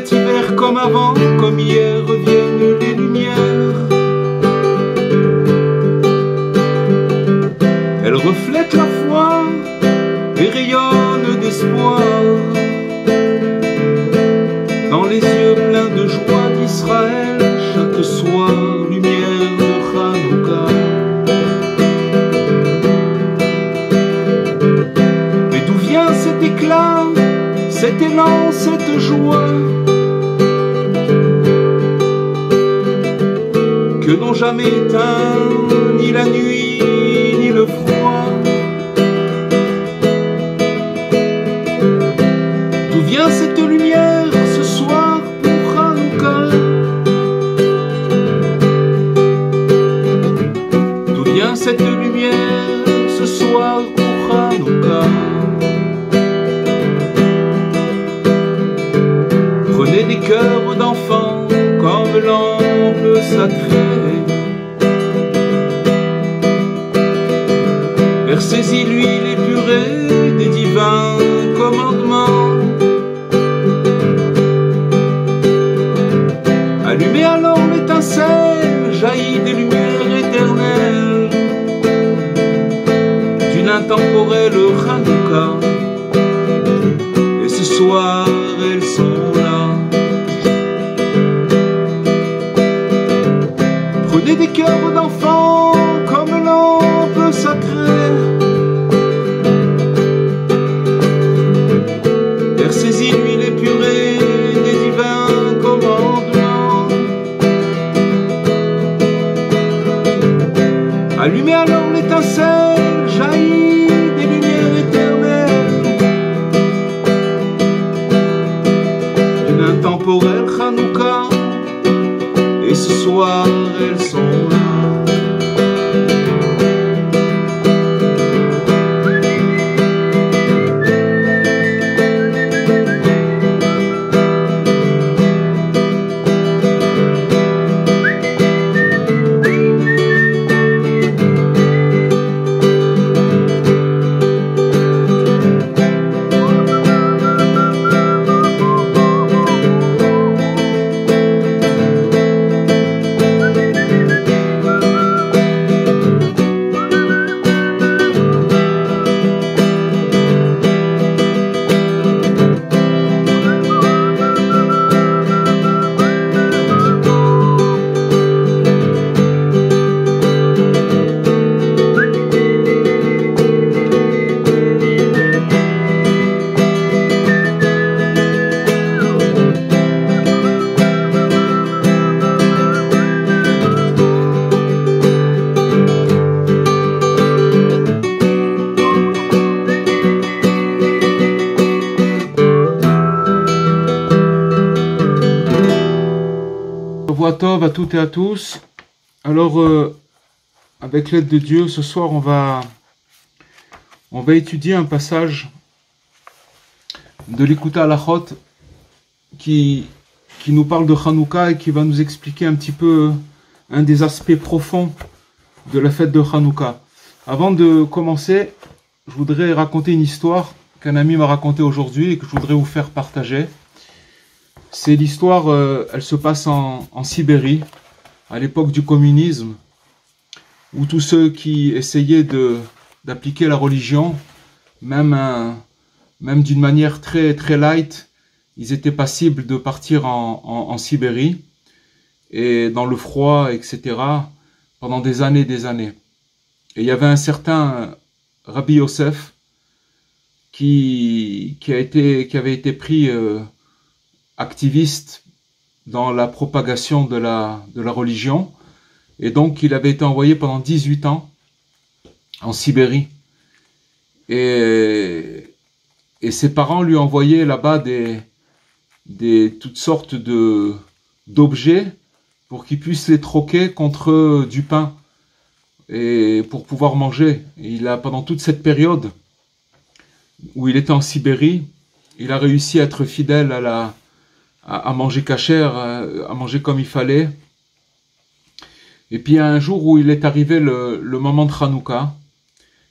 cet hiver comme avant, comme hier reviennent les lumières. Elle reflète la foi et rayonne d'espoir dans les yeux pleins de joie d'Israël. Chaque soir, lumière de Hanouka. Mais d'où vient cet éclat, cet élan, cette joie que n'ont jamais éteint ni la nuit ni le froid? D'où vient cette lumière ce soir pour Hanouka? D'où vient cette lumière ce soir pour Hanouka? Prenez des cœurs d'enfants comme lampe sacrée, versez-y l'huile épurée des divins commandements. Allumez alors l'étincelle, jaillit des lumières éternelles d'une intemporelle Hanouka. Et ce soir elles sont là. Prenez des cœurs d'enfants comme lampe sacrée, versez-y l'huile épurée des divins commandements. Allumez alors l'étincelle, jaillit des lumières éternelles d'une intemporelle Hanouka. Et ce soir elles sont là. Tov à toutes et à tous. Alors, avec l'aide de Dieu, ce soir, on va étudier un passage de l'Écoute Halachot qui nous parle de Hanouka et qui va nous expliquer un petit peu un des aspects profonds de la fête de Hanouka. Avant de commencer, je voudrais raconter une histoire qu'un ami m'a racontée aujourd'hui et que je voudrais vous faire partager. C'est l'histoire, elle se passe en Sibérie, à l'époque du communisme, où tous ceux qui essayaient d'appliquer la religion, même d'une manière très, très light, ils étaient passibles de partir en Sibérie, et dans le froid, etc., pendant des années et des années. Et il y avait un certain Rabbi Yosef qui avait été pris activiste dans la propagation de la religion, et donc il avait été envoyé pendant 18 ans en Sibérie, et ses parents lui envoyaient là-bas toutes sortes d'objets pour qu'il puisse les troquer contre du pain et pour pouvoir manger. Et pendant toute cette période où il était en Sibérie, il a réussi à être fidèle à manger cachère, à manger comme il fallait. Et puis un jour où il est arrivé le moment de Hanouka,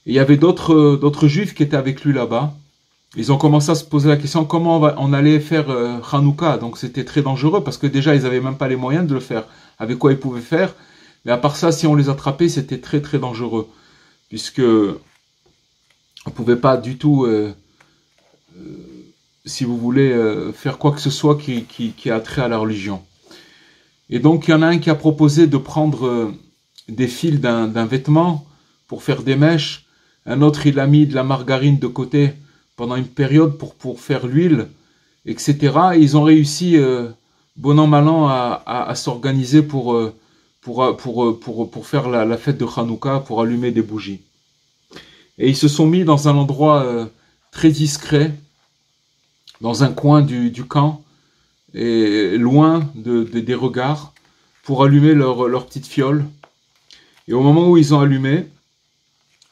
et il y avait d'autres juifs qui étaient avec lui là-bas, ils ont commencé à se poser la question comment on allait faire Hanouka. Donc c'était très dangereux parce que déjà ils n'avaient même pas les moyens de le faire. Avec quoi ils pouvaient faire. Mais à part ça, si on les attrapait, c'était très très dangereux. Puisque on pouvait pas du tout, si vous voulez, faire quoi que ce soit qui a trait à la religion. Et donc il y en a un qui a proposé de prendre des fils d'un vêtement pour faire des mèches. Un autre, il a mis de la margarine de côté pendant une période pour faire l'huile, etc. Et ils ont réussi, bon an, mal an, à s'organiser pour faire la fête de Hanouka, pour allumer des bougies. Et ils se sont mis dans un endroit très discret, dans un coin du camp, et loin des regards, pour allumer leur petite fiole. Et au moment où ils ont allumé,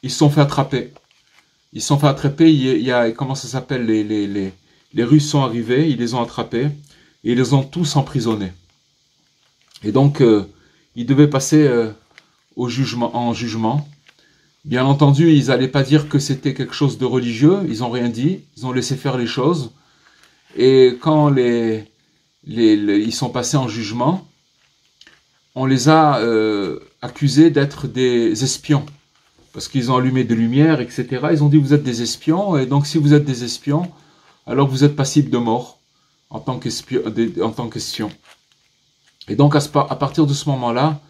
ils se sont fait attraper. Ils se sont fait attraper, il y a comment ça s'appelle, les Russes sont arrivés, ils les ont attrapés, et ils les ont tous emprisonnés. Et donc, ils devaient passer en jugement. Bien entendu, ils n'allaient pas dire que c'était quelque chose de religieux, ils n'ont rien dit, ils ont laissé faire les choses. Et quand ils sont passés en jugement, on les a accusés d'être des espions. Parce qu'ils ont allumé des lumières, etc. Ils ont dit vous êtes des espions, et donc si vous êtes des espions, alors vous êtes passible de mort en tant qu'espion. Et donc à partir de ce moment-là,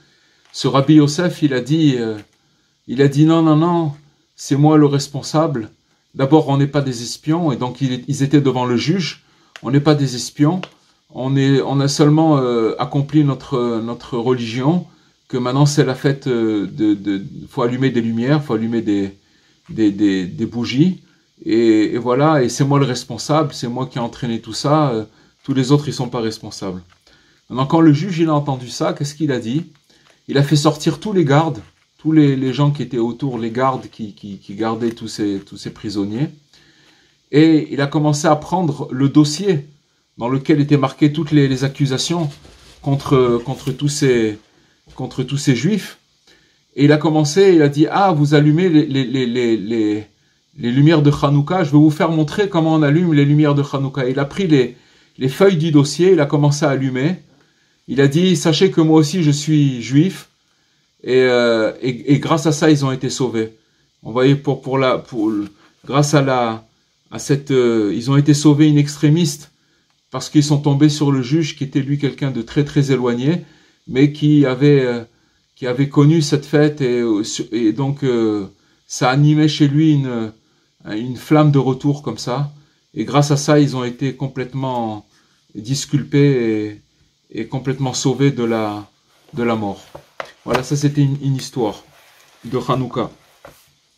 ce Rabbi Yosef, il a dit non, c'est moi le responsable. D'abord, on n'est pas des espions, et donc ils étaient devant le juge. On n'est pas des espions. On a seulement accompli notre religion. Que maintenant c'est la fête faut allumer des lumières, faut allumer des bougies, et voilà, et c'est moi le responsable, c'est moi qui ai entraîné tout ça, tous les autres ils sont pas responsables. Maintenant quand le juge il a entendu ça, qu'est-ce qu'il a dit? Il a fait sortir tous les gardes, tous les gens qui étaient autour, les gardes qui gardaient tous ces prisonniers, et il a commencé à prendre le dossier dans lequel étaient marquées toutes les accusations contre tous ces juifs, et il a dit vous allumez les lumières de Hanouka, je vais vous faire montrer comment on allume les lumières de Hanouka. Il a pris les feuilles du dossier, il a commencé à allumer, il a dit sachez que moi aussi je suis juif, et grâce à ça ils ont été sauvés. On voyait grâce à cette ils ont été sauvés in extremis, parce qu'ils sont tombés sur le juge qui était lui quelqu'un de très très éloigné, mais qui avait connu cette fête, et donc ça animait chez lui une flamme de retour comme ça, et grâce à ça ils ont été complètement disculpés et complètement sauvés de la mort. Voilà, ça c'était une histoire de Hanouka.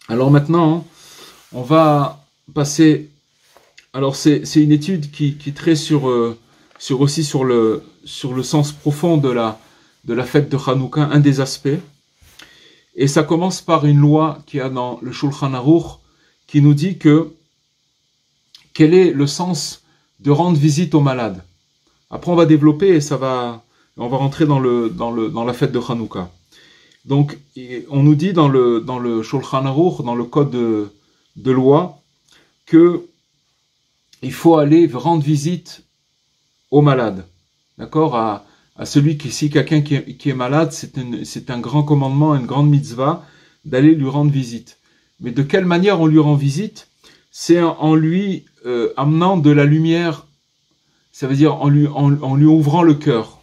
Alors maintenant, on va passer. Alors c'est une étude qui traite sur le sens profond de la fête de Hanouka, un des aspects. Et ça commence par une loi qu'il y a dans le Shulchan Aruch qui nous dit quel est le sens de rendre visite aux malades. Après on va développer et on va rentrer dans la fête de Hanouka. Donc on nous dit dans le Shulchan Aruch, dans le code de loi, que il faut aller rendre visite aux malades. D'accord, à celui si quelqu'un qui est malade, c'est un grand commandement, une grande mitzvah d'aller lui rendre visite. Mais de quelle manière on lui rend visite? C'est en lui amenant de la lumière, ça veut dire en lui ouvrant le cœur.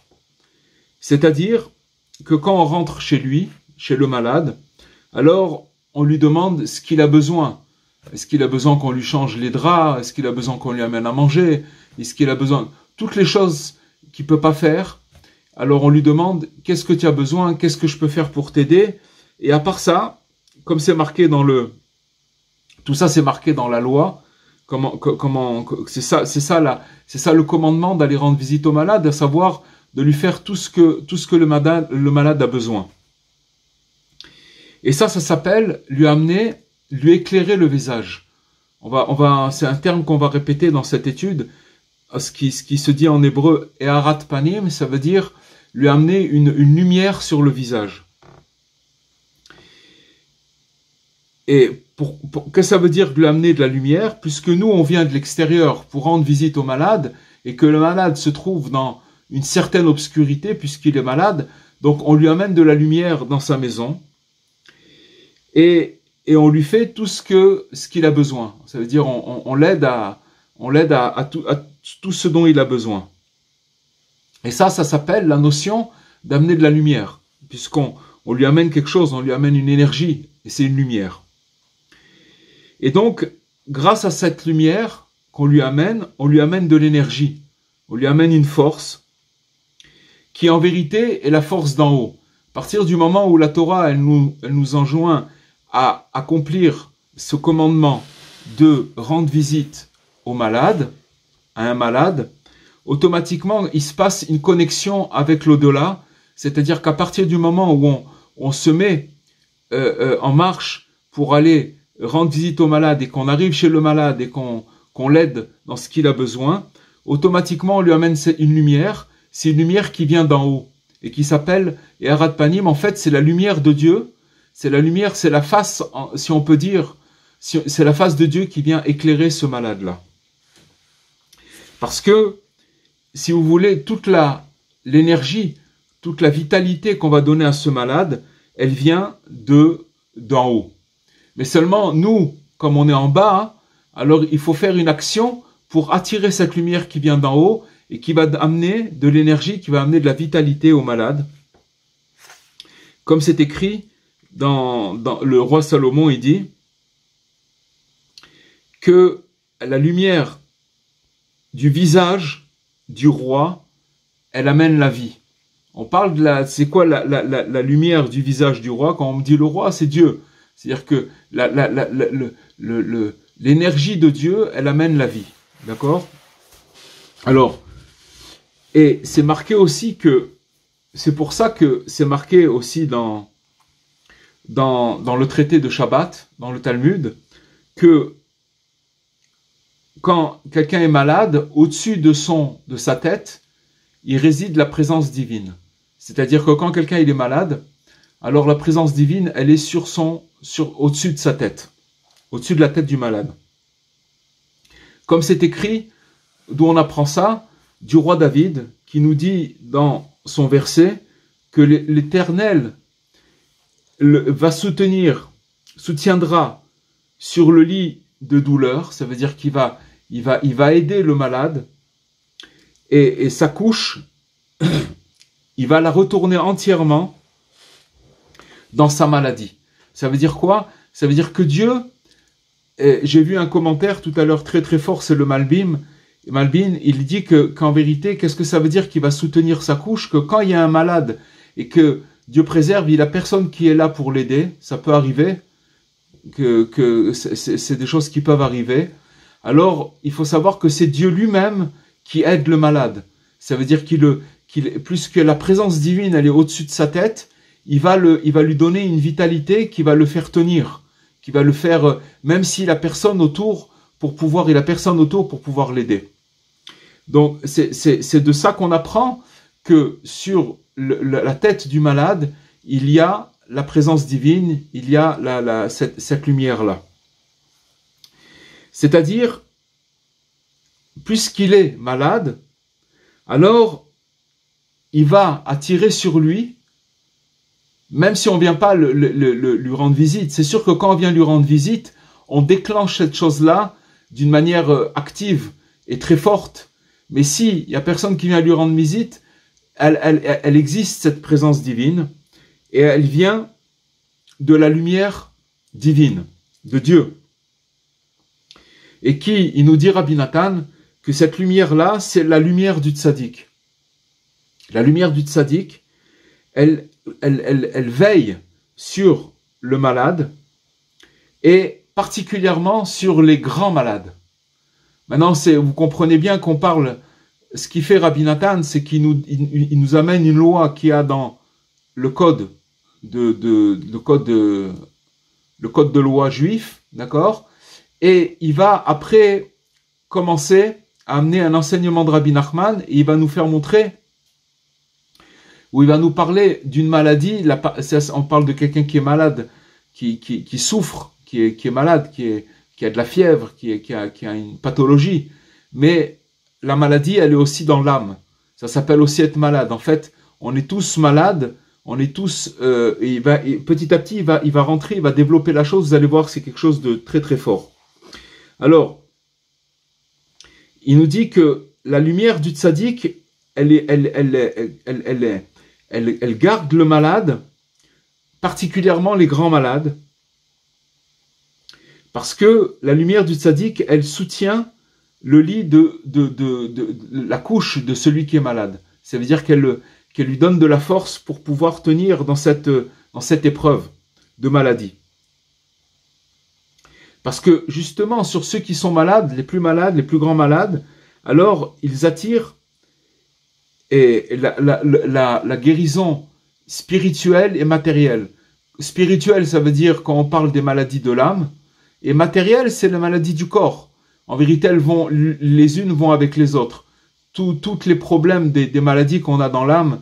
C'est-à-dire que quand on rentre chez lui, chez le malade, alors on lui demande ce qu'il a besoin. Est-ce qu'il a besoin qu'on lui change les draps? Est-ce qu'il a besoin qu'on lui amène à manger? Est-ce qu'il a besoin... Toutes les choses qu'il ne peut pas faire, alors on lui demande qu'est-ce que tu as besoin, qu'est-ce que je peux faire pour t'aider. Et à part ça, comme c'est marqué tout ça c'est marqué dans la loi, c'est ça le commandement d'aller rendre visite au malade, à savoir de lui faire tout ce que le malade a besoin. Et ça s'appelle lui éclairer le visage. C'est un terme qu'on va répéter dans cette étude, ce qui se dit en hébreu Eharat Panim, ça veut dire lui amener une lumière sur le visage. Et qu'est-ce que ça veut dire de lui amener de la lumière? Puisque nous, on vient de l'extérieur pour rendre visite au malade, et que le malade se trouve dans une certaine obscurité, puisqu'il est malade, donc on lui amène de la lumière dans sa maison, et on lui fait tout ce qu'il a besoin. Ça veut dire on l'aide à tout ce dont il a besoin. Et ça s'appelle la notion d'amener de la lumière, puisqu'on lui amène quelque chose, on lui amène une énergie, et c'est une lumière. Et donc, grâce à cette lumière qu'on lui amène, on lui amène de l'énergie, on lui amène une force, qui en vérité est la force d'en haut. À partir du moment où la Torah, elle nous enjoint à accomplir ce commandement de rendre visite au malade, à un malade, automatiquement, il se passe une connexion avec l'au-delà, c'est-à-dire qu'à partir du moment où on se met en marche pour aller rendre visite au malade et qu'on arrive chez le malade et qu'on l'aide dans ce qu'il a besoin, automatiquement on lui amène une lumière. C'est une lumière qui vient d'en haut et qui s'appelle Eharat Panim. En fait, c'est la lumière de Dieu. C'est la lumière, c'est la face, si on peut dire, c'est la face de Dieu qui vient éclairer ce malade-là. Parce que, si vous voulez, toute l'énergie, toute la vitalité qu'on va donner à ce malade, elle vient d'en haut. Mais seulement, nous, comme on est en bas, alors il faut faire une action pour attirer cette lumière qui vient d'en haut et qui va amener de l'énergie, qui va amener de la vitalité au malade. Comme c'est écrit dans le roi Salomon, il dit que la lumière du visage du roi, elle amène la vie. On parle c'est quoi la lumière du visage du roi? Quand on me dit le roi, c'est Dieu. C'est-à-dire que l'énergie de Dieu, elle amène la vie. D'accord? Alors, et c'est marqué aussi que, c'est pour ça que c'est marqué aussi dans le traité de Shabbat, dans le Talmud, que quand quelqu'un est malade, au-dessus de sa tête, il réside la présence divine. C'est-à-dire que quand quelqu'un il est malade, alors la présence divine, elle est au-dessus de sa tête, au-dessus de la tête du malade. Comme c'est écrit, d'où on apprend ça, du roi David, qui nous dit dans son verset que l'Éternel soutiendra sur le lit de douleur, ça veut dire qu'il va aider le malade, et sa couche, il va la retourner entièrement dans sa maladie. Ça veut dire quoi? Ça veut dire que Dieu, j'ai vu un commentaire tout à l'heure très très fort, c'est le Malbim, il dit qu'en vérité, qu'est-ce que ça veut dire qu'il va soutenir sa couche? Que quand il y a un malade et que Dieu préserve, il a personne qui est là pour l'aider, ça peut arriver, que c'est des choses qui peuvent arriver. Alors, il faut savoir que c'est Dieu lui-même qui aide le malade. Ça veut dire plus que la présence divine, elle est au-dessus de sa tête, il va lui donner une vitalité qui va le faire tenir, qui va le faire, même s'il a personne autour pour pouvoir l'aider. Donc, c'est de ça qu'on apprend que sur la tête du malade, il y a la présence divine, il y a cette lumière-là. C'est-à-dire, puisqu'il est malade, alors il va attirer sur lui, même si on ne vient pas lui rendre visite. C'est sûr que quand on vient lui rendre visite, on déclenche cette chose-là d'une manière active et très forte. Mais s'il n'y a personne qui vient lui rendre visite, elle existe, cette présence divine, et elle vient de la lumière divine, de Dieu. Et il nous dit Rabbi Nathan, que cette lumière-là, c'est la lumière du tzaddik. La lumière du tzaddik, elle veille sur le malade, et particulièrement sur les grands malades. Maintenant, vous comprenez bien qu'on parle, ce qui fait Rabbi Nathan, c'est qu'il nous amène une loi qui a dans le code de loi juif, d'accord? Et il va après commencer à amener un enseignement de Rabbi Nachman, et il va nous faire montrer, où il va nous parler d'une maladie, on parle de quelqu'un qui est malade, qui souffre, est malade, qui a de la fièvre, qui a une pathologie. Mais la maladie, elle est aussi dans l'âme. Ça s'appelle aussi être malade. En fait, on est tous malades, on est tous... et petit à petit, il va rentrer, il va développer la chose. Vous allez voir que c'est quelque chose de très très fort. Alors, il nous dit que la lumière du tzaddik, elle garde le malade, particulièrement les grands malades, parce que la lumière du tzaddik, elle soutient le lit de la couche de celui qui est malade. Ça veut dire qu'elle lui donne de la force pour pouvoir tenir dans cette épreuve de maladie. Parce que justement, sur ceux qui sont malades, les plus grands malades, alors ils attirent la guérison spirituelle et matérielle. Spirituelle, ça veut dire quand on parle des maladies de l'âme, et matérielle, c'est la maladie du corps. En vérité, les unes vont avec les autres. Tous les problèmes des maladies qu'on a dans l'âme,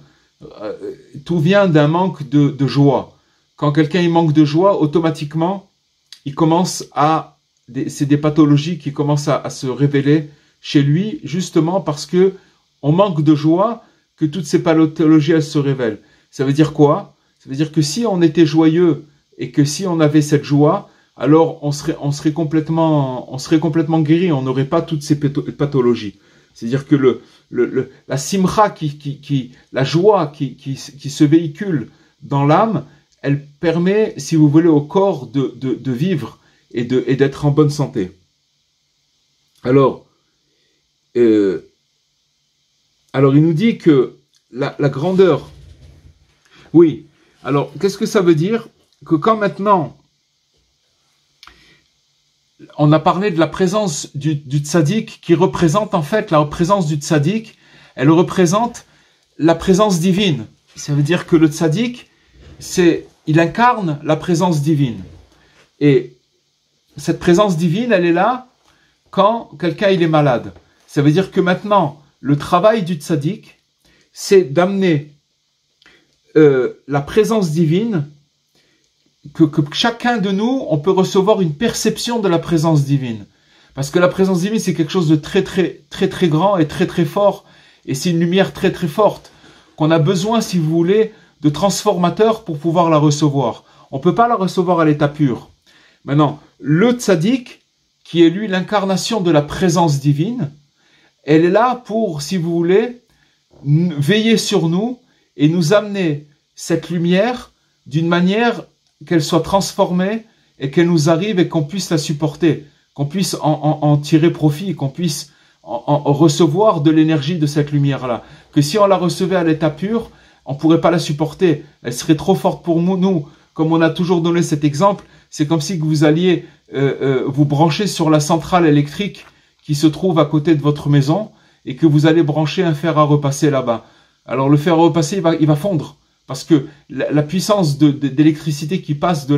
tout vient d'un manque de joie. Quand quelqu'un il manque de joie, automatiquement, c'est des pathologies qui commencent à se révéler chez lui, justement parce que on manque de joie, que toutes ces pathologies elles se révèlent. Ça veut dire quoi? Ça veut dire que si on était joyeux et que si on avait cette joie, alors on serait complètement guéri, on n'aurait pas toutes ces pathologies. C'est-à-dire que la simcha, la joie qui se véhicule dans l'âme, elle permet, si vous voulez, au corps de vivre et d'être en bonne santé. Alors, il nous dit que la grandeur, oui, alors qu'est-ce que ça veut dire? Que quand maintenant, on a parlé de la présence du tzaddik qui représente en fait la présence du tzaddik, elle représente la présence divine. Ça veut dire que le tzaddik, il incarne la présence divine. Et cette présence divine, elle est là quand quelqu'un il est malade. Ça veut dire que maintenant, le travail du tzaddik, c'est d'amener la présence divine, que chacun de nous, on peut recevoir une perception de la présence divine. Parce que la présence divine, c'est quelque chose de très, très, très, très grand et très, très fort. Et c'est une lumière très, très forte qu'on a besoin, si vous voulez, de transformateurs pour pouvoir la recevoir. On ne peut pas la recevoir à l'état pur. Maintenant, le tzaddik, qui est lui l'incarnation de la présence divine, elle est là pour, si vous voulez, veiller sur nous et nous amener cette lumière d'une manière qu'elle soit transformée et qu'elle nous arrive et qu'on puisse la supporter, qu'on puisse en tirer profit, qu'on puisse en recevoir de l'énergie de cette lumière-là. Que si on la recevait à l'état pur, on ne pourrait pas la supporter. Elle serait trop forte pour nous. Comme on a toujours donné cet exemple, c'est comme si vous alliez vous brancher sur la centrale électrique qui se trouve à côté de votre maison et que vous allez brancher un fer à repasser là-bas. Alors le fer à repasser, il va fondre. Parce que la puissance d'électricité qui passe,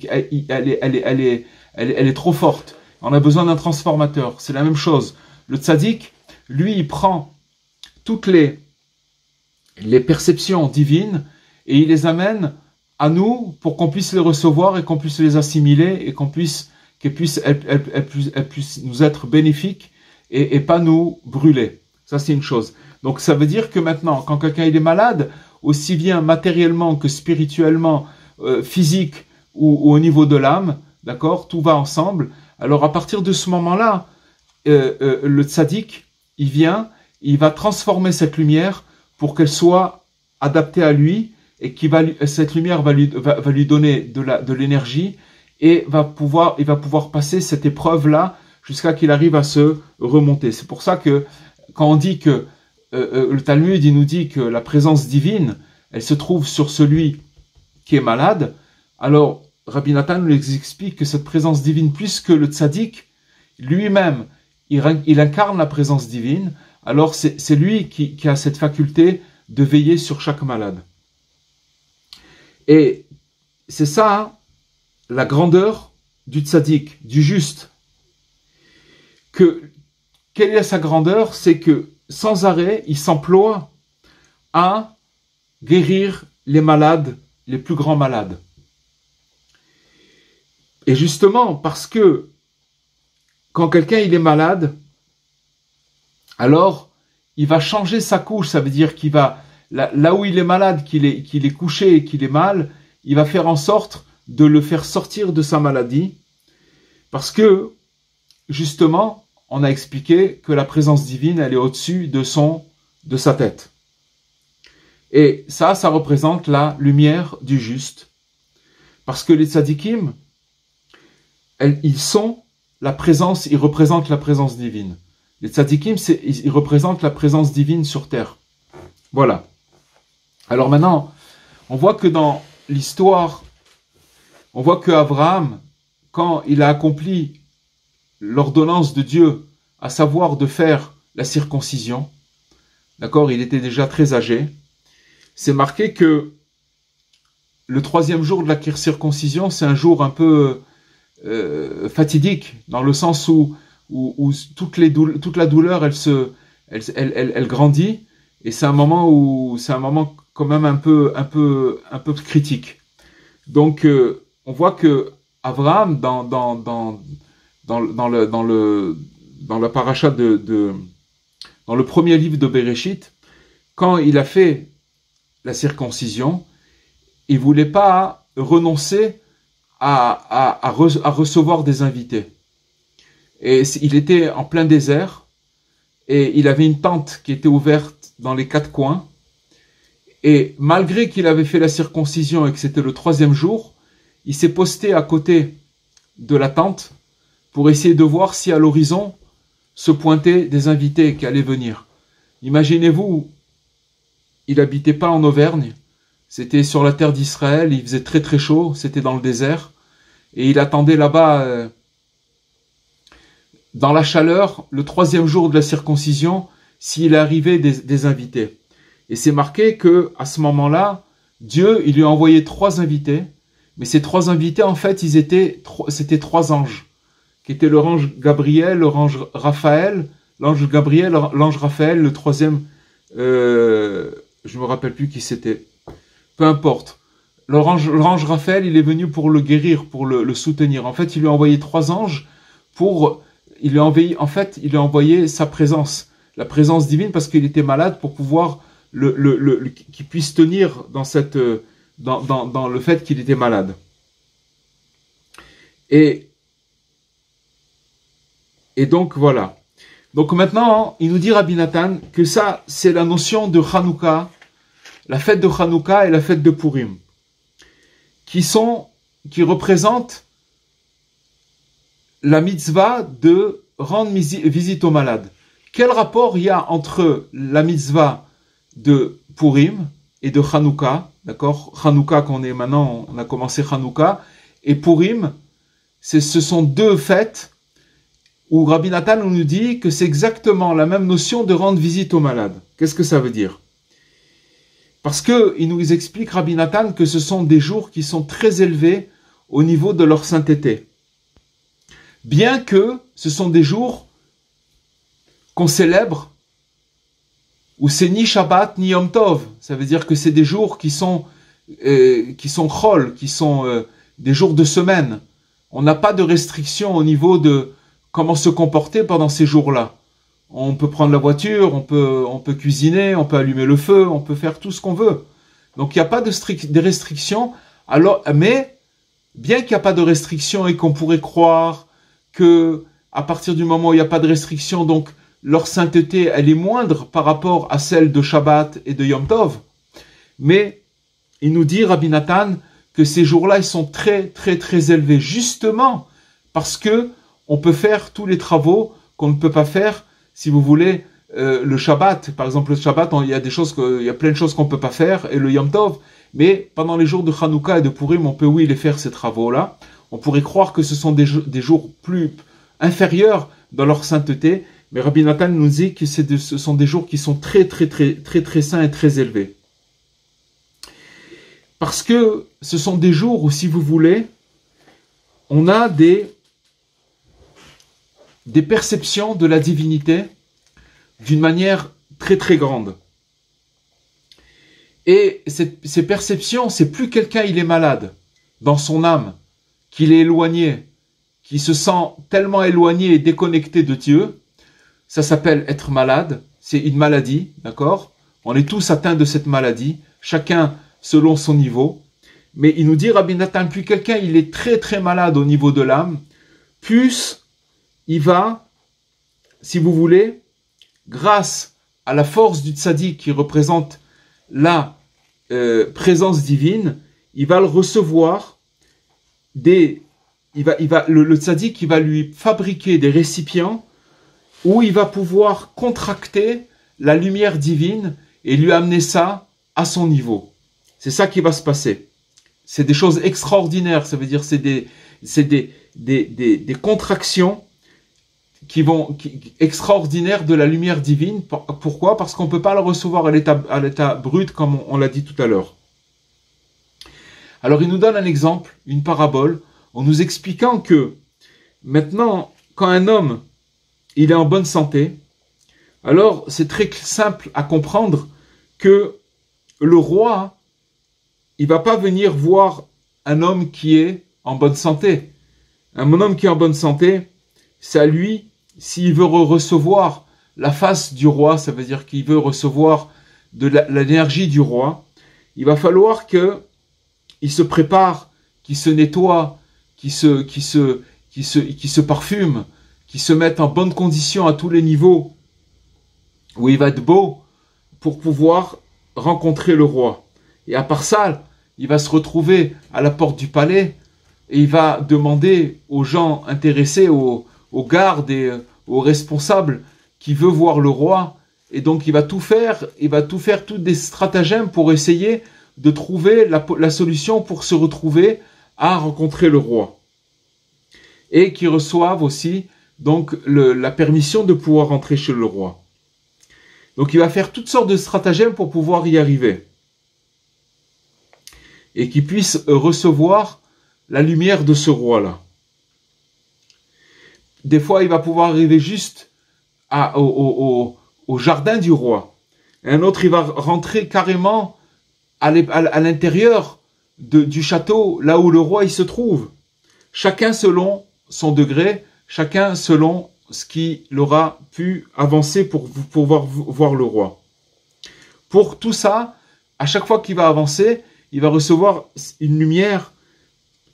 elle est trop forte. On a besoin d'un transformateur. C'est la même chose. Le tzaddik, lui, il prend toutes les perceptions divines et il les amène à nous pour qu'on puisse les recevoir et qu'on puisse les assimiler et qu'elles puissent nous être bénéfiques et pas nous brûler. Ça, c'est une chose. Donc, ça veut dire que maintenant, quand quelqu'un il est malade, aussi bien matériellement que spirituellement, physique ou au niveau de l'âme, d'accord, tout va ensemble. Alors à partir de ce moment-là, le tzaddik, il va transformer cette lumière pour qu'elle soit adaptée à lui et cette lumière va lui donner de l'énergie et il va pouvoir passer cette épreuve-là jusqu'à qu'il arrive à se remonter. C'est pour ça que quand on dit que le Talmud, il nous dit que la présence divine, elle se trouve sur celui qui est malade. Alors, Rabbi Nathan nous explique que cette présence divine, puisque le tzaddik, lui-même, il incarne la présence divine, alors c'est lui qui a cette faculté de veiller sur chaque malade. Et c'est ça, hein, la grandeur du tzaddik, du juste. Quelle est sa grandeur? C'est que sans arrêt, il s'emploie à guérir les malades, les plus grands malades. Et justement, parce que quand quelqu'un il est malade, alors il va changer sa couche, ça veut dire qu'il va, là où il est malade, qu'il est couché et qu'il est mal, il va faire en sorte de le faire sortir de sa maladie, parce que, justement, on a expliqué que la présence divine, elle est au-dessus de sa tête. Et ça représente la lumière du juste. Parce que les tzadikim, ils représentent la présence divine. Les tzadikim, ils représentent la présence divine sur terre. Voilà. Alors maintenant, on voit que dans l'histoire, on voit que Abraham, quand il a accompli l'ordonnance de Dieu, à savoir de faire la circoncision, d'accord, il était déjà très âgé, c'est marqué que le 3e jour de la circoncision, c'est un jour un peu fatidique, dans le sens où toute la douleur, elle grandit, et c'est un moment quand même un peu critique. Donc, on voit que Abraham, dans la paracha dans le premier livre de Bereshit, quand il a fait la circoncision, il voulait pas renoncer à recevoir des invités. Et il était en plein désert, et il avait une tente qui était ouverte dans les 4 coins, et malgré qu'il avait fait la circoncision et que c'était le 3e jour, il s'est posté à côté de la tente pour essayer de voir si à l'horizon se pointaient des invités qui allaient venir. Imaginez-vous, il n'habitait pas en Auvergne, c'était sur la terre d'Israël, il faisait très très chaud, c'était dans le désert, et il attendait là-bas, dans la chaleur, le 3e jour de la circoncision, s'il arrivait des invités. Et c'est marqué que à ce moment-là, Dieu, il lui a envoyé 3 invités, mais ces 3 invités, en fait, c'était 3 anges, qui étaient l'ange Gabriel, l'ange Raphaël, l'ange Gabriel, l'ange Raphaël, le 3e, je me rappelle plus qui c'était. Peu importe. L'ange Raphaël, il est venu pour le guérir, pour le soutenir. En fait, il lui a envoyé 3 anges il lui a envoyé sa présence, la présence divine, parce qu'il était malade, pour pouvoir qu'il puisse tenir dans le fait qu'il était malade. Et donc voilà. Donc maintenant, il nous dit Rabbi Nathan que ça, c'est la notion de Hanouka, la fête de Hanouka et la fête de Purim, qui représentent la mitzvah de rendre visite aux malades. Quel rapport il y a entre la mitzvah de Purim et de Hanouka, d'accord? Hanouka, on a commencé Hanouka, et Purim, ce sont 2 fêtes où Rabbi Nathan nous dit que c'est exactement la même notion de rendre visite aux malades. Qu'est-ce que ça veut dire? Parce qu'il nous explique, Rabbi Nathan, que ce sont des jours qui sont très élevés au niveau de leur sainteté. Bien que ce sont des jours qu'on célèbre, où c'est ni Shabbat ni Yom Tov. Ça veut dire que c'est des jours qui sont chol, qui sont des jours de semaine. On n'a pas de restrictions au niveau de comment se comporter pendant ces jours-là. On peut prendre la voiture, on peut cuisiner, on peut allumer le feu, on peut faire tout ce qu'on veut. Donc il n'y a pas de restrictions. Alors, mais bien qu'il n'y a pas de restrictions et qu'on pourrait croire que à partir du moment où il n'y a pas de restrictions, donc leur sainteté, elle est moindre par rapport à celle de Shabbat et de Yom Tov. Mais il nous dit, Rabbi Nathan, que ces jours-là, ils sont très, très, très élevés, justement parce que on peut faire tous les travaux qu'on ne peut pas faire, si vous voulez, le Shabbat. Par exemple, le Shabbat, il y a plein de choses qu'on ne peut pas faire, et le Yom Tov. Mais pendant les jours de Hanouka et de Purim, on peut, oui, les faire, ces travaux-là. On pourrait croire que ce sont des jours plus inférieurs dans leur sainteté, mais Rabbi Nathan nous dit que ce sont des jours qui sont très, très, très, très, très saints et très élevés. Parce que ce sont des jours où, si vous voulez, on a des perceptions de la divinité d'une manière très, très grande. Et ces perceptions, c'est plus quelqu'un, il est malade dans son âme, qu'il est éloigné, qu'il se sent tellement éloigné et déconnecté de Dieu, ça s'appelle être malade, c'est une maladie, d'accord? On est tous atteints de cette maladie, chacun selon son niveau. Mais il nous dit, Rabbi Nathan, plus quelqu'un il est très très malade au niveau de l'âme, plus il va, si vous voulez, grâce à la force du tzaddik qui représente la présence divine, il va le recevoir le tzaddik qui va lui fabriquer des récipients où il va pouvoir contracter la lumière divine et lui amener ça à son niveau. C'est ça qui va se passer. C'est des choses extraordinaires, ça veut dire c'est des contractions extraordinaires de la lumière divine. Pourquoi? Parce qu'on ne peut pas le recevoir à l'état brut comme on l'a dit tout à l'heure. Alors il nous donne un exemple, une parabole, en nous expliquant que maintenant, quand un homme il est en bonne santé, alors c'est très simple à comprendre que le roi, il va pas venir voir un homme qui est en bonne santé. Un homme qui est en bonne santé, c'est à lui, s'il veut recevoir la face du roi, ça veut dire qu'il veut recevoir de l'énergie du roi, il va falloir que il se prépare, qu'il se nettoie, qu'il se parfume, qu'il se mette en bonne condition à tous les niveaux, où il va être beau pour pouvoir rencontrer le roi. Et à part ça, il va se retrouver à la porte du palais et il va demander aux gens intéressés, aux gardes et aux responsables qui veulent voir le roi. Et donc il va tout faire tous des stratagèmes pour essayer de trouver la solution pour se retrouver à rencontrer le roi. Et qui reçoivent aussi donc la permission de pouvoir rentrer chez le roi. Donc il va faire toutes sortes de stratagèmes pour pouvoir y arriver. Et qu'il puisse recevoir la lumière de ce roi-là. Des fois, il va pouvoir arriver juste au jardin du roi. Et un autre, il va rentrer carrément à l'intérieur du château, là où le roi il se trouve. Chacun selon son degré, chacun selon ce qu'il aura pu avancer pour pouvoir voir le roi. Pour tout ça, à chaque fois qu'il va avancer, il va recevoir une lumière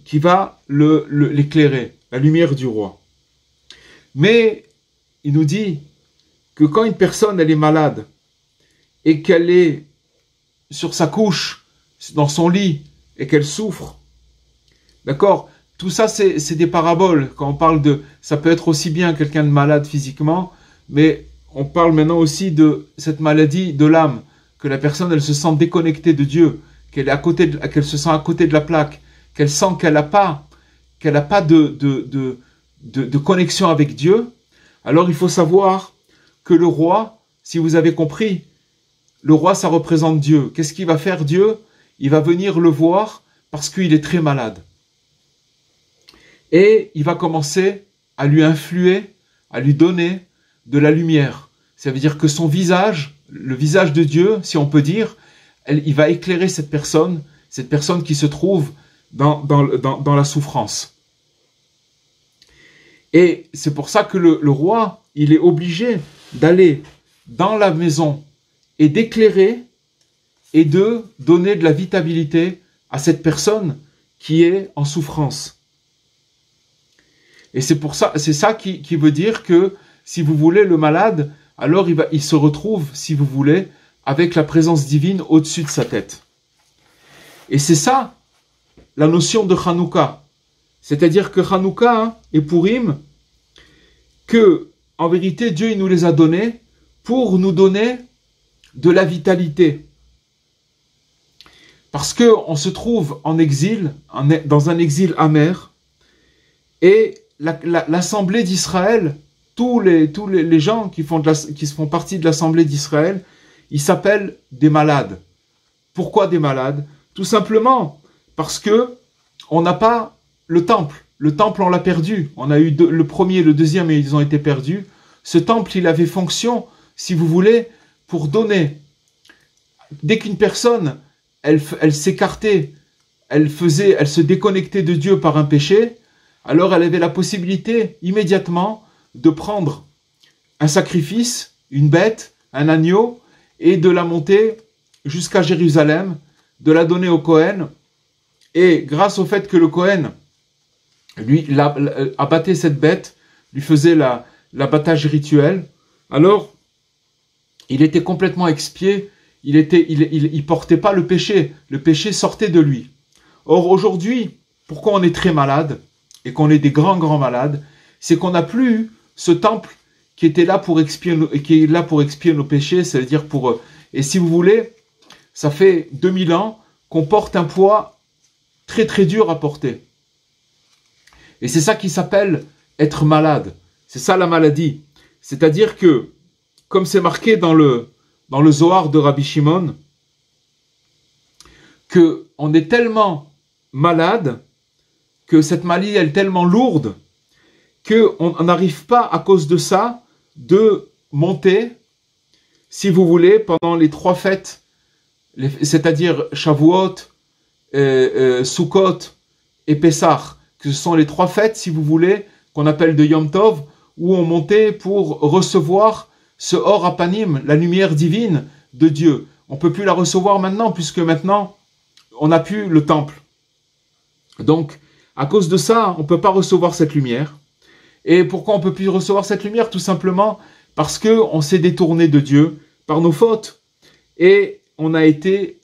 qui va l'éclairer, la lumière du roi. Mais il nous dit que quand une personne elle est malade et qu'elle est sur sa couche, dans son lit, et qu'elle souffre, d'accord, tout ça c'est des paraboles. Quand on parle ça peut être aussi bien quelqu'un de malade physiquement, mais on parle maintenant aussi de cette maladie de l'âme, que la personne elle se sent déconnectée de Dieu, qu'elle se sent à côté de la plaque, qu'elle sent qu'elle n'a pas de connexion avec Dieu. Alors il faut savoir que le roi, si vous avez compris, le roi ça représente Dieu. Qu'est-ce qu'il va faire Dieu? Il va venir le voir parce qu'il est très malade. Et il va commencer à lui influer, à lui donner de la lumière. Ça veut dire que son visage, le visage de Dieu, si on peut dire, il va éclairer cette personne qui se trouve dans la souffrance. Et c'est pour ça que le roi, il est obligé d'aller dans la maison et d'éclairer et de donner de la vitalité à cette personne qui est en souffrance. Et c'est ça qui veut dire que, si vous voulez, le malade, alors il se retrouve, si vous voulez, avec la présence divine au-dessus de sa tête. Et c'est ça, la notion de Hanouka. C'est-à-dire que Hanouka et Purim, que, en vérité, Dieu il nous les a donnés pour nous donner de la vitalité. Parce qu'on se trouve en exil, dans un exil amer, et l'Assemblée d'Israël, tous les gens qui font partie de l'Assemblée d'Israël, ils s'appellent des malades. Pourquoi des malades? Tout simplement parce que on n'a pas le temple. Le temple, on l'a perdu. On a eu le premier et le deuxième, et ils ont été perdus. Ce temple, il avait fonction, si vous voulez, pour donner. Dès qu'une personne, elle s'écartait, elle se déconnectait de Dieu par un péché, alors elle avait la possibilité immédiatement de prendre un sacrifice, une bête, un agneau, et de la monter jusqu'à Jérusalem, de la donner au Cohen, et grâce au fait que le Cohen, lui, abattait cette bête, lui faisait l'abattage rituel, alors il était complètement expié, il portait pas le péché sortait de lui. Or aujourd'hui, pourquoi on est très malade, et qu'on est des grands malades, c'est qu'on n'a plus ce temple qui est là pour expier nos péchés, c'est-à-dire et si vous voulez, ça fait 2000 ans qu'on porte un poids très très dur à porter. Et c'est ça qui s'appelle être malade. C'est ça la maladie. C'est-à-dire que, comme c'est marqué dans le Zohar de Rabbi Shimon, qu'on est tellement malade, que cette maladie est tellement lourde, qu'on n'arrive pas à cause de ça de monter, si vous voulez, pendant les 3 fêtes, c'est-à-dire Shavuot, Sukkot et Pessah, que ce sont les 3 fêtes, si vous voulez, qu'on appelle de Yom Tov, où on montait pour recevoir ce Or Apanim, la lumière divine de Dieu. On ne peut plus la recevoir maintenant, puisque maintenant, on n'a plus le temple. Donc, à cause de ça, on ne peut pas recevoir cette lumière. Et pourquoi on ne peut plus recevoir cette lumière? Tout simplement parce qu'on s'est détourné de Dieu par nos fautes. Et on a été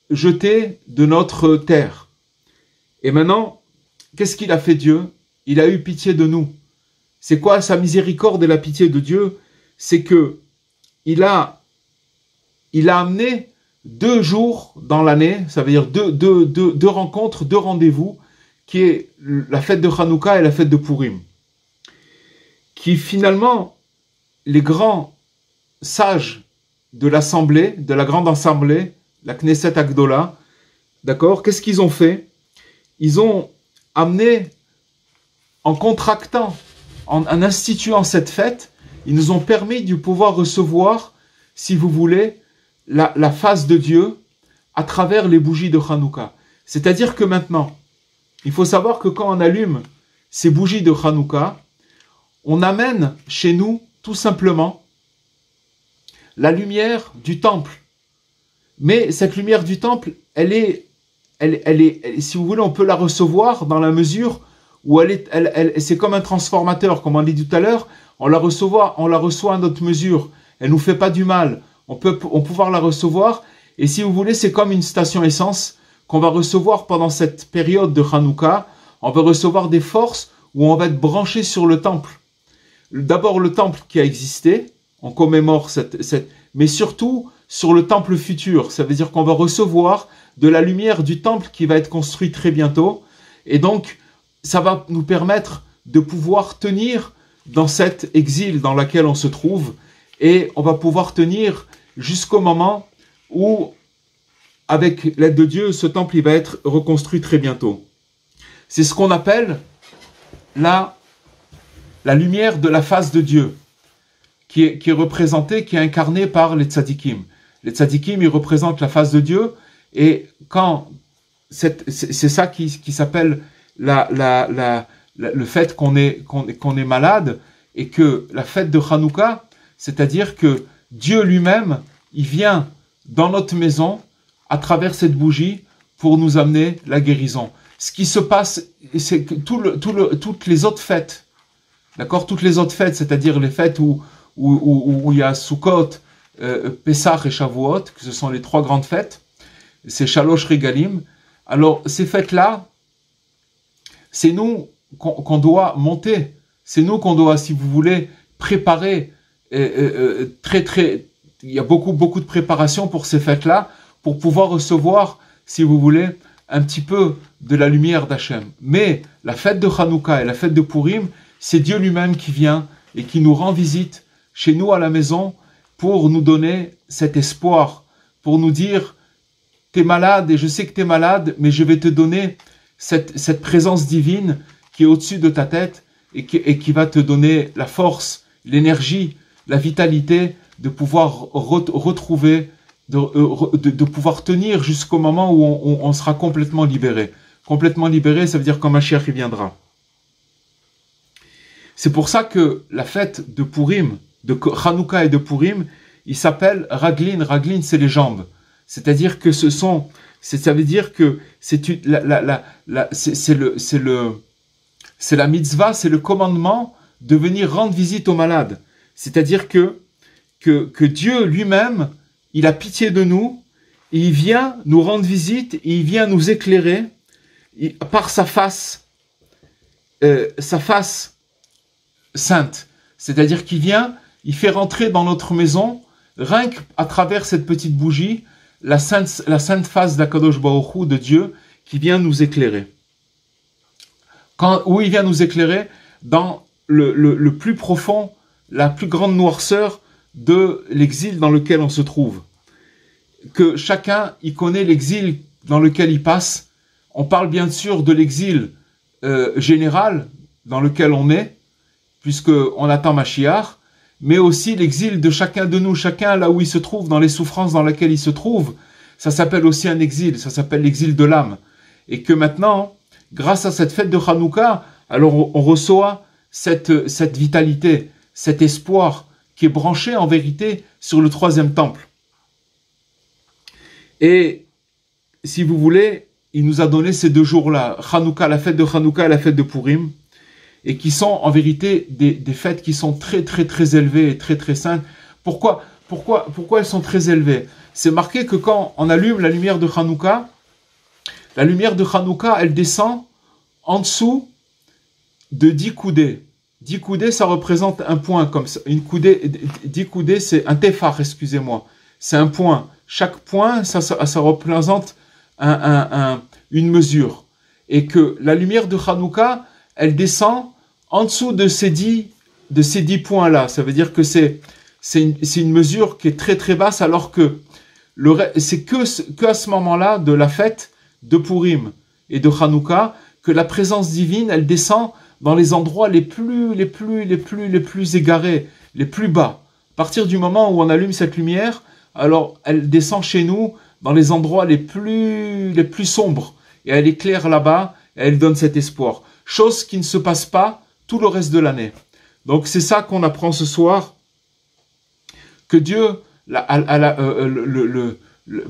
jeté de notre terre. Et maintenant, qu'est-ce qu'il a fait Dieu? Il a eu pitié de nous. C'est quoi sa miséricorde et la pitié de Dieu? C'est que il a amené 2 jours dans l'année, ça veut dire deux rencontres, 2 rendez-vous, qui est la fête de Hanouka et la fête de Purim. Qui finalement, les grands sages de l'assemblée, de la grande assemblée, la Knesset Agdola, d'accord, qu'est-ce qu'ils ont fait? Ils ont amené, en contractant, en instituant cette fête, ils nous ont permis de pouvoir recevoir, si vous voulez, la face de Dieu à travers les bougies de Hanouka. C'est-à-dire que maintenant, il faut savoir que quand on allume ces bougies de Hanouka, on amène chez nous, tout simplement, la lumière du temple. Mais cette lumière du temple, elle est, si vous voulez, on peut la recevoir dans la mesure où c'est comme un transformateur, comme on dit tout à l'heure, on la reçoit à notre mesure. Elle nous fait pas du mal. On peut pouvoir la recevoir. Et si vous voulez, c'est comme une station essence qu'on va recevoir pendant cette période de Hanouka. On va recevoir des forces où on va être branché sur le temple. D'abord le temple qui a existé, on commémore mais surtout sur le temple futur. Ça veut dire qu'on va recevoir de la lumière du temple qui va être construit très bientôt. Et donc, ça va nous permettre de pouvoir tenir dans cet exil dans lequel on se trouve. Et on va pouvoir tenir jusqu'au moment où, avec l'aide de Dieu, ce temple il va être reconstruit très bientôt. C'est ce qu'on appelle la lumière de la face de Dieu, qui est représentée, qui est incarnée par les tzadikim. Les tzadikim, ils représentent la face de Dieu, et quand c'est ça qui s'appelle le fait qu'on est malade, et que la fête de Hanouka, c'est-à-dire que Dieu lui-même, il vient dans notre maison à travers cette bougie pour nous amener la guérison. Ce qui se passe, c'est que toutes les autres fêtes, d'accord, toutes les autres fêtes, c'est-à-dire les fêtes où il y a Sukkot, Pessah et Shavuot, que ce sont les 3 grandes fêtes, c'est Shalosh Regalim. Alors ces fêtes-là, c'est nous qu'on doit monter, c'est nous qu'on doit, si vous voulez, préparer. Il y a beaucoup de préparation pour ces fêtes-là, pour pouvoir recevoir, si vous voulez, un petit peu de la lumière d'Hachem. Mais la fête de Hanouka et la fête de Purim, c'est Dieu lui-même qui vient et qui nous rend visite chez nous à la maison pour nous donner cet espoir, pour nous dire « T'es malade et je sais que t'es malade, mais je vais te donner cette présence divine qui est au-dessus de ta tête et qui va te donner la force, l'énergie, la vitalité de pouvoir retrouver de pouvoir tenir jusqu'au moment où on sera complètement libéré. Complètement libéré, ça veut dire quand Mashiach il viendra. C'est pour ça que la fête de Purim, de Hanouka et de Purim, il s'appelle Raglin. Raglin, c'est les jambes. C'est-à-dire que ça veut dire que c'est la mitzvah, c'est le commandement de venir rendre visite aux malades. C'est-à-dire que Dieu lui-même, il a pitié de nous, et il vient nous rendre visite, et il vient nous éclairer par sa face sainte. C'est-à-dire qu'il vient, il fait rentrer dans notre maison, rien qu'à travers cette petite bougie, la sainte face d'Akadosh Baruch Hu, de Dieu, qui vient nous éclairer. Où il vient nous éclairer dans le plus profond, la plus grande noirceur de l'exil dans lequel on se trouve. Que chacun y connaît l'exil dans lequel il passe. On parle bien sûr de l'exil général dans lequel on est, puisqu'on attend Mashiach, mais aussi l'exil de chacun de nous, chacun là où il se trouve, dans les souffrances dans lesquelles il se trouve. Ça s'appelle aussi un exil, ça s'appelle l'exil de l'âme. Et que maintenant, grâce à cette fête de Hanouka, alors on reçoit cette vitalité, cet espoir qui est branché en vérité sur le troisième temple. Et si vous voulez, il nous a donné ces deux jours-là, Hanouka, la fête de Hanouka et la fête de Purim, et qui sont en vérité des fêtes qui sont très très très élevées et très très saintes. Pourquoi elles sont très élevées? C'est marqué que quand on allume la lumière de Hanouka, elle descend en dessous de 10 coudées. 10 coudées, ça représente un point comme ça. 10 coudées, c'est un tefar, excusez-moi. C'est un point. Chaque point, ça représente une mesure. Et que la lumière de Hanouka, elle descend en dessous de ces 10 points-là. Ça veut dire que c'est une mesure qui est très très basse, alors que c'est que à ce moment-là de la fête de Purim et de Hanouka que la présence divine, elle descend dans les endroits les plus égarés, les plus bas. À partir du moment où on allume cette lumière, alors elle descend chez nous dans les endroits les plus sombres, et elle éclaire là-bas, et elle donne cet espoir. Chose qui ne se passe pas tout le reste de l'année. Donc c'est ça qu'on apprend ce soir, que Dieu,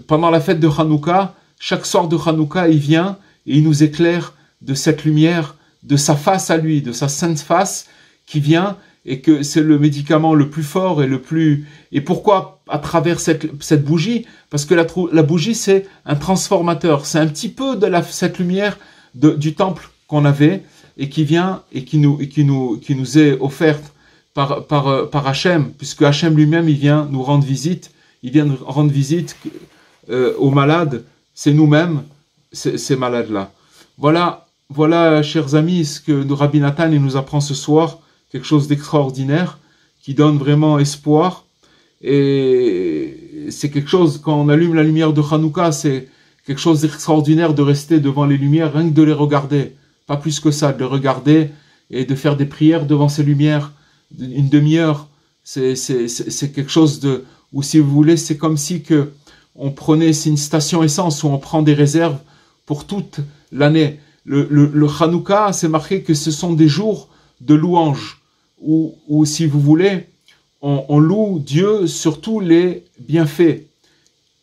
pendant la fête de Hanouka, chaque soir de Hanouka, il vient et il nous éclaire de cette lumière, de sa face à lui, de sa sainte face qui vient, et que c'est le médicament le plus fort et le plus... Et pourquoi à travers cette bougie? Parce que la bougie, c'est un transformateur. C'est un petit peu de cette lumière du temple qu'on avait, et qui vient et qui nous est offerte par Hachem, puisque Hachem lui-même, il vient nous rendre visite. Il vient nous rendre visite aux malades. C'est nous-mêmes, ces malades-là. Voilà, chers amis, ce que Rabbi Nathan nous apprend ce soir, quelque chose d'extraordinaire, qui donne vraiment espoir. Et c'est quelque chose, quand on allume la lumière de Hanouka, c'est quelque chose d'extraordinaire de rester devant les lumières, rien que de les regarder. Pas plus que ça, de les regarder et de faire des prières devant ces lumières, une demi-heure. C'est quelque chose où, si vous voulez, c'est comme si c'est une station essence où on prend des réserves pour toute l'année. Le Hanouka, c'est marqué que ce sont des jours de louange, où si vous voulez, on loue Dieu sur tous les bienfaits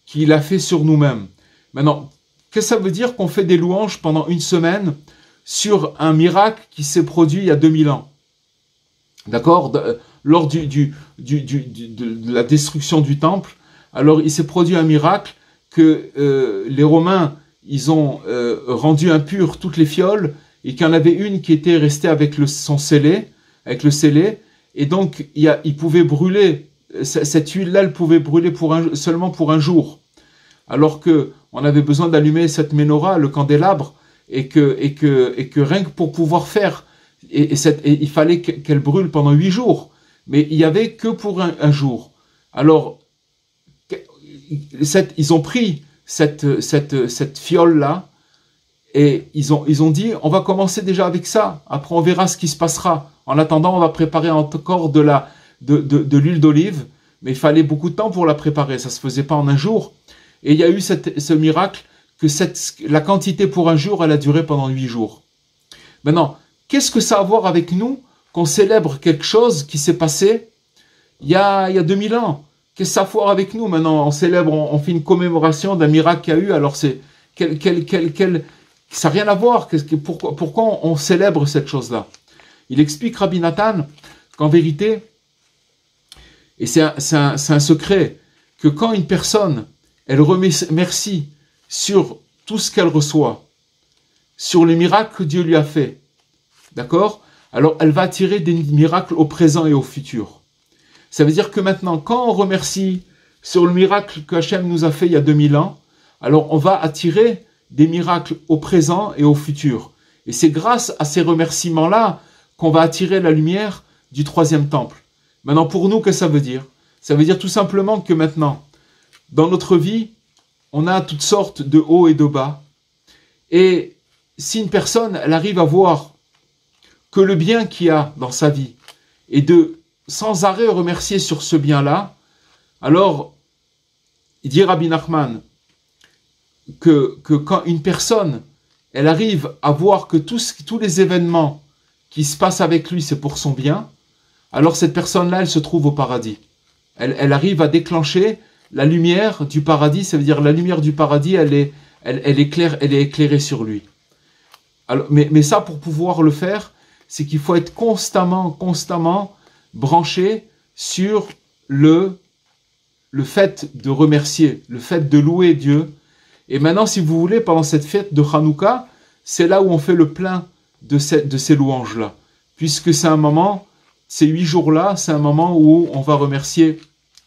qu'il a fait sur nous-mêmes. Maintenant, qu'est-ce que ça veut dire qu'on fait des louanges pendant une semaine sur un miracle qui s'est produit il y a 2000 ans? D'accord? Lors de la destruction du temple, alors il s'est produit un miracle que les Romains, ils ont rendu impures toutes les fioles, et qu'il y en avait une qui était restée avec le scellé, et donc il pouvait brûler, cette huile-là, elle pouvait brûler seulement pour un jour, alors que on avait besoin d'allumer cette menorah, le candélabre, et que rien que pour pouvoir faire, et il fallait qu'elle brûle pendant 8 jours, mais il y avait que pour un jour. Alors ils ont pris cette fiole-là, et ils ont dit, on va commencer déjà avec ça, après on verra ce qui se passera. En attendant, on va préparer encore de l'huile d'olive, mais il fallait beaucoup de temps pour la préparer. Ça se faisait pas en un jour. Et il y a eu ce miracle que la quantité pour un jour, elle a duré pendant 8 jours. Maintenant, qu'est-ce que ça a à voir avec nous qu'on célèbre quelque chose qui s'est passé il y a 2000 ans? Qu'est-ce que ça a à voir avec nous? Maintenant, on célèbre, on fait une commémoration d'un miracle qu'il y a eu. Alors, c'est ça n'a rien à voir. Pourquoi on célèbre cette chose-là? Il explique, Rabbi Nathan, qu'en vérité, et c'est un secret, que quand une personne, elle remercie sur tout ce qu'elle reçoit, sur les miracles que Dieu lui a fait, d'accord? Alors, elle va attirer des miracles au présent et au futur. Ça veut dire que maintenant, quand on remercie sur le miracle que Hachem nous a fait il y a 2000 ans, alors on va attirer des miracles au présent et au futur. Et c'est grâce à ces remerciements-là qu'on va attirer la lumière du troisième temple. Maintenant, pour nous, qu'est-ce que ça veut dire? Ça veut dire tout simplement que maintenant, dans notre vie, on a toutes sortes de hauts et de bas. Et si une personne, elle arrive à voir que le bien qu'il y a dans sa vie et de sans arrêt remercier sur ce bien-là, alors, il dit Rabbi Nachman que quand une personne, elle arrive à voir que tous les événements qui se passent avec lui, c'est pour son bien, alors cette personne-là, elle se trouve au paradis. Elle arrive à déclencher la lumière du paradis, ça veut dire la lumière du paradis, elle est éclairée sur lui. Alors, mais ça, pour pouvoir le faire, c'est qu'il faut être constamment branché sur le fait de remercier, le fait de louer Dieu. Et maintenant, si vous voulez, pendant cette fête de Hanouka, c'est là où on fait le plein de ces louanges-là. Puisque c'est un moment, ces 8 jours-là, c'est un moment où on va remercier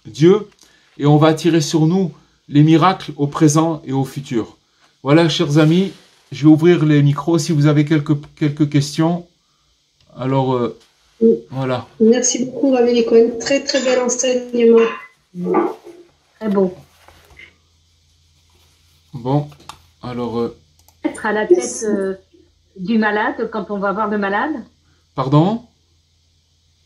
Dieu et on va attirer sur nous les miracles au présent et au futur. Voilà, chers amis, je vais ouvrir les micros si vous avez quelques questions. Alors, voilà. Merci beaucoup, Rabbi Cohen. Très, très bel enseignement. Très bon. Bon, alors... Être à la tête du malade quand on va voir le malade. Pardon?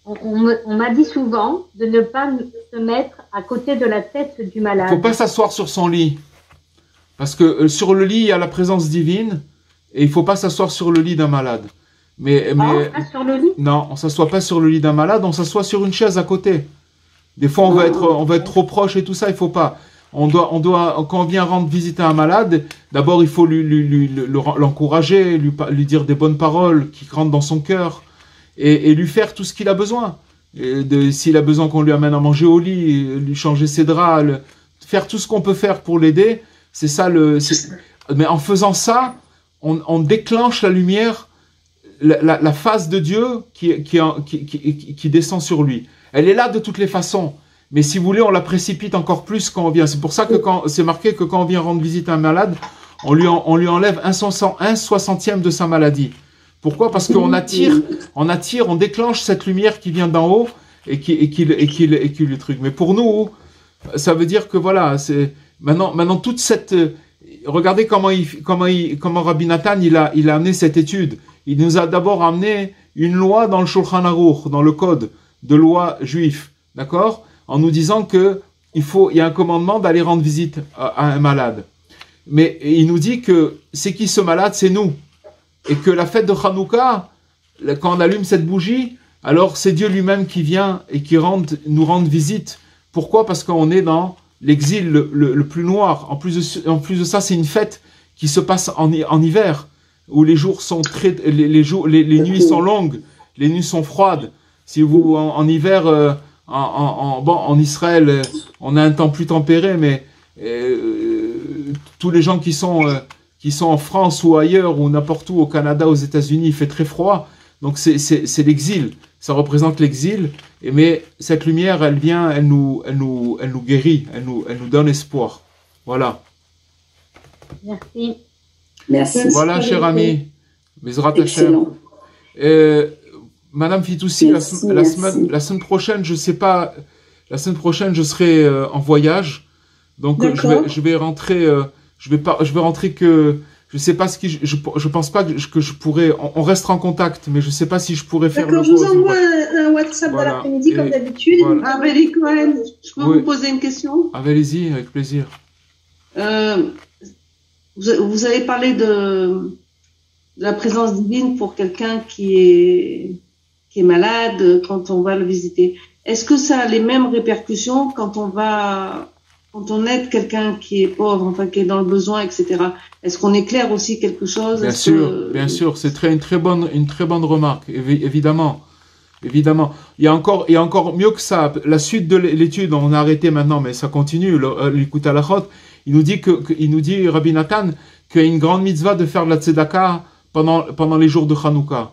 On m'a dit souvent de ne pas se mettre à côté de la tête du malade. Il ne faut pas s'asseoir sur son lit. Parce que sur le lit, il y a la présence divine. Et il ne faut pas s'asseoir sur le lit d'un malade. Pas sur le lit? Non, on ne s'assoit pas sur le lit d'un malade, on s'assoit sur une chaise à côté. Des fois, on va être trop proche et tout ça, il ne faut pas. On doit, quand on vient rendre visite à un malade, d'abord, il faut l'encourager, lui dire des bonnes paroles qui rentrent dans son cœur et lui faire tout ce qu'il a besoin. S'il a besoin qu'on lui amène à manger au lit, lui changer ses draps, faire tout ce qu'on peut faire pour l'aider, c'est ça mais en faisant ça, on déclenche la lumière, la face de Dieu qui descend sur lui. Elle est là de toutes les façons. Mais si vous voulez, on la précipite encore plus quand on vient. C'est pour ça que c'est marqué que quand on vient rendre visite à un malade, on lui enlève 1/60 de sa maladie. Pourquoi? Parce qu'on attire, on déclenche cette lumière qui vient d'en haut et qui le truc. Mais pour nous, ça veut dire que voilà, c'est maintenant toute cette. Regardez comment Rabbi Nathan il a amené cette étude. Il nous a d'abord amené une loi dans le Shulchan Aruch, dans le code de loi juif, d'accord? En nous disant que il y a un commandement d'aller rendre visite à un malade. Mais il nous dit que c'est qui ce malade? C'est nous. Et que la fête de Hanouka, quand on allume cette bougie, alors c'est Dieu lui-même qui vient et qui nous rend visite. Pourquoi? Parce qu'on est dans l'exil le plus noir. En plus de ça, c'est une fête qui se passe en hiver, où les jours sont les nuits sont longues, les nuits sont froides. Si vous en hiver, en Israël, on a un temps plus tempéré, mais tous les gens qui sont en France ou ailleurs ou n'importe où au Canada, aux États-Unis, il fait très froid. Donc c'est l'exil. Ça représente l'exil. Mais cette lumière, elle vient, elle nous guérit, elle nous donne espoir. Voilà. Merci. Voilà, cher ami. Bezrat Hashem. Madame Fitoussi, la semaine prochaine, je sais pas. La semaine prochaine, je serai en voyage, donc je vais rentrer. Je vais rentrer que Je sais pas ce qui, je pense pas que je pourrais, on restera en contact, mais je sais pas si je pourrais faire le D'accord, je vous envoie un WhatsApp dans l'après-midi, comme d'habitude. Amélie Cohen, je peux vous poser une question? Allez-y, avec plaisir. Vous avez parlé de la présence divine pour quelqu'un qui est malade, quand on va le visiter. Est-ce que ça a les mêmes répercussions quand on aide quelqu'un qui est pauvre, enfin qui est dans le besoin, etc. Est-ce qu'on éclaire aussi quelque chose? Bien sûr, c'est une très bonne remarque, évidemment. Évidemment. Il y a encore mieux que ça. La suite de l'étude, on a arrêté maintenant, mais ça continue. L'écoute à la chôte, il nous dit Rabbi Nathan, qu'il y a une grande mitzvah de faire de la tzedaka pendant les jours de Hanouka.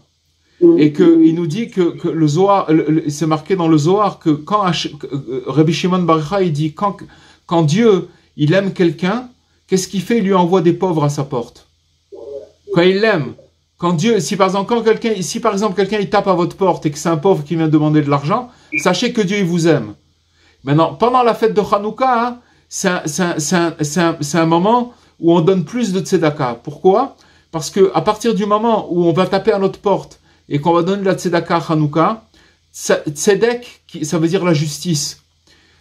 Et il nous dit que le Zohar, c'est marqué dans le Zohar que quand Rabbi Shimon Bar Yochai, il dit quand Dieu, il aime quelqu'un, qu'est-ce qu'il fait? Il lui envoie des pauvres à sa porte. Quand il l'aime. Quand Dieu, si par exemple quelqu'un il tape à votre porte et que c'est un pauvre qui vient demander de l'argent, sachez que Dieu il vous aime. Maintenant, pendant la fête de Hanouka, hein, c'est un moment où on donne plus de tzedaka. Pourquoi? Parce que à partir du moment où on va taper à notre porte et qu'on va donner de la tzedaka à Hanouka, tzedek, ça veut dire la justice.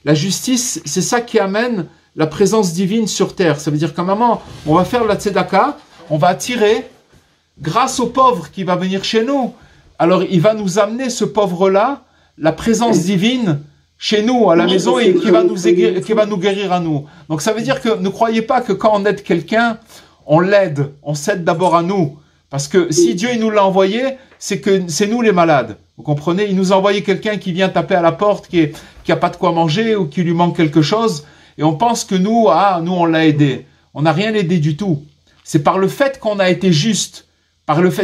La justice, c'est ça qui amène la présence divine sur terre. Ça veut dire qu'à un moment, on va faire de la tzedaka, on va attirer, grâce au pauvre qui va venir chez nous, alors il va nous amener, ce pauvre-là, la présence divine chez nous, à la maison, et qui va nous guérir à nous. Donc ça veut dire que ne croyez pas que quand on aide quelqu'un, on l'aide, on s'aide d'abord à nous. Parce que si Dieu il nous l'a envoyé, c'est que c'est nous les malades. Vous comprenez? Il nous a envoyé quelqu'un qui vient taper à la porte, qui a pas de quoi manger ou qui lui manque quelque chose, et on pense que nous on l'a aidé. On n'a rien aidé du tout. C'est par le fait qu'on a été juste.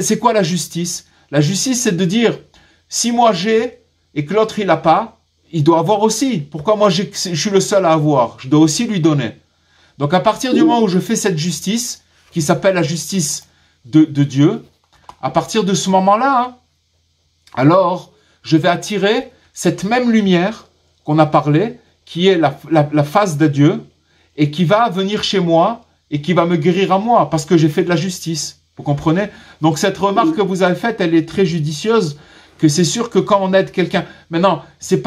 C'est quoi la justice? La justice, c'est de dire, si moi j'ai et que l'autre il a pas, il doit avoir aussi. Pourquoi moi je suis le seul à avoir? Je dois aussi lui donner. Donc à partir du moment où je fais cette justice, qui s'appelle la justice de Dieu, à partir de ce moment-là, hein, alors je vais attirer cette même lumière qu'on a parlé, qui est la face de Dieu, et qui va venir chez moi, et qui va me guérir à moi, parce que j'ai fait de la justice. Vous comprenez? Donc cette remarque que vous avez faite, elle est très judicieuse, que c'est sûr que quand on aide quelqu'un, maintenant, c'est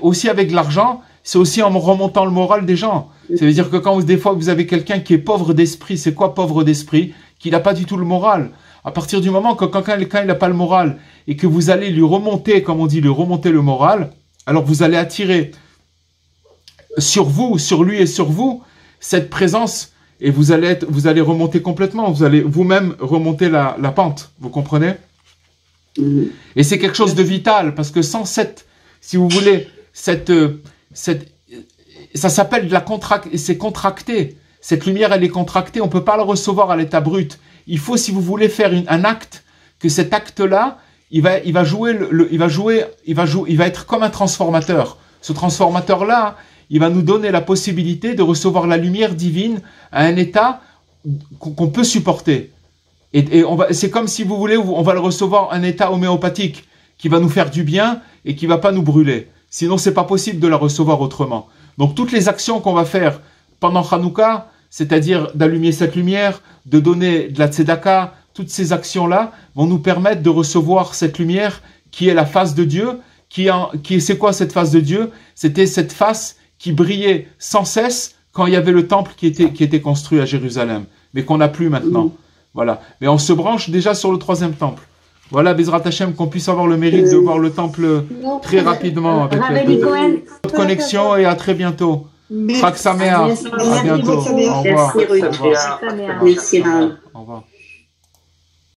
aussi avec l'argent, c'est aussi en remontant le moral des gens. Ça veut dire que des fois vous avez quelqu'un qui est pauvre d'esprit, c'est quoi pauvre d'esprit? Qu'il n'a pas du tout le moral. À partir du moment que quand quelqu'un n'a pas le moral, et que vous allez lui remonter, comme on dit, lui remonter le moral, alors vous allez attirer sur vous, sur lui et sur vous, cette présence, et vous allez remonter complètement, vous allez vous-même remonter la pente, vous comprenez? Et c'est quelque chose de vital, parce que sans si vous voulez, ça s'appelle c'est contracté. Cette lumière, elle est contractée, on ne peut pas la recevoir à l'état brut. Il faut, si vous voulez faire un acte, que cet acte-là, il va être comme un transformateur. Ce transformateur-là, il va nous donner la possibilité de recevoir la lumière divine à un état qu'on peut supporter. Et c'est comme si vous voulez, on va le recevoir un état homéopathique qui va nous faire du bien et qui va pas nous brûler. Sinon, c'est pas possible de la recevoir autrement. Donc, toutes les actions qu'on va faire pendant Hanouka, c'est-à-dire d'allumer cette lumière, de donner de la tzedaka, toutes ces actions-là vont nous permettre de recevoir cette lumière qui est la face de Dieu. C'est quoi cette face de Dieu? C'était cette face qui brillait sans cesse quand il y avait le temple qui était construit à Jérusalem, mais qu'on n'a plus maintenant. Voilà. Mais on se branche déjà sur le 3e temple. Voilà, Bezrat Hashem, qu'on puisse avoir le mérite de voir le temple très rapidement avec notre connexion, et à très bientôt. Chag Sameach. À bientôt. Au revoir. Merci. Au revoir.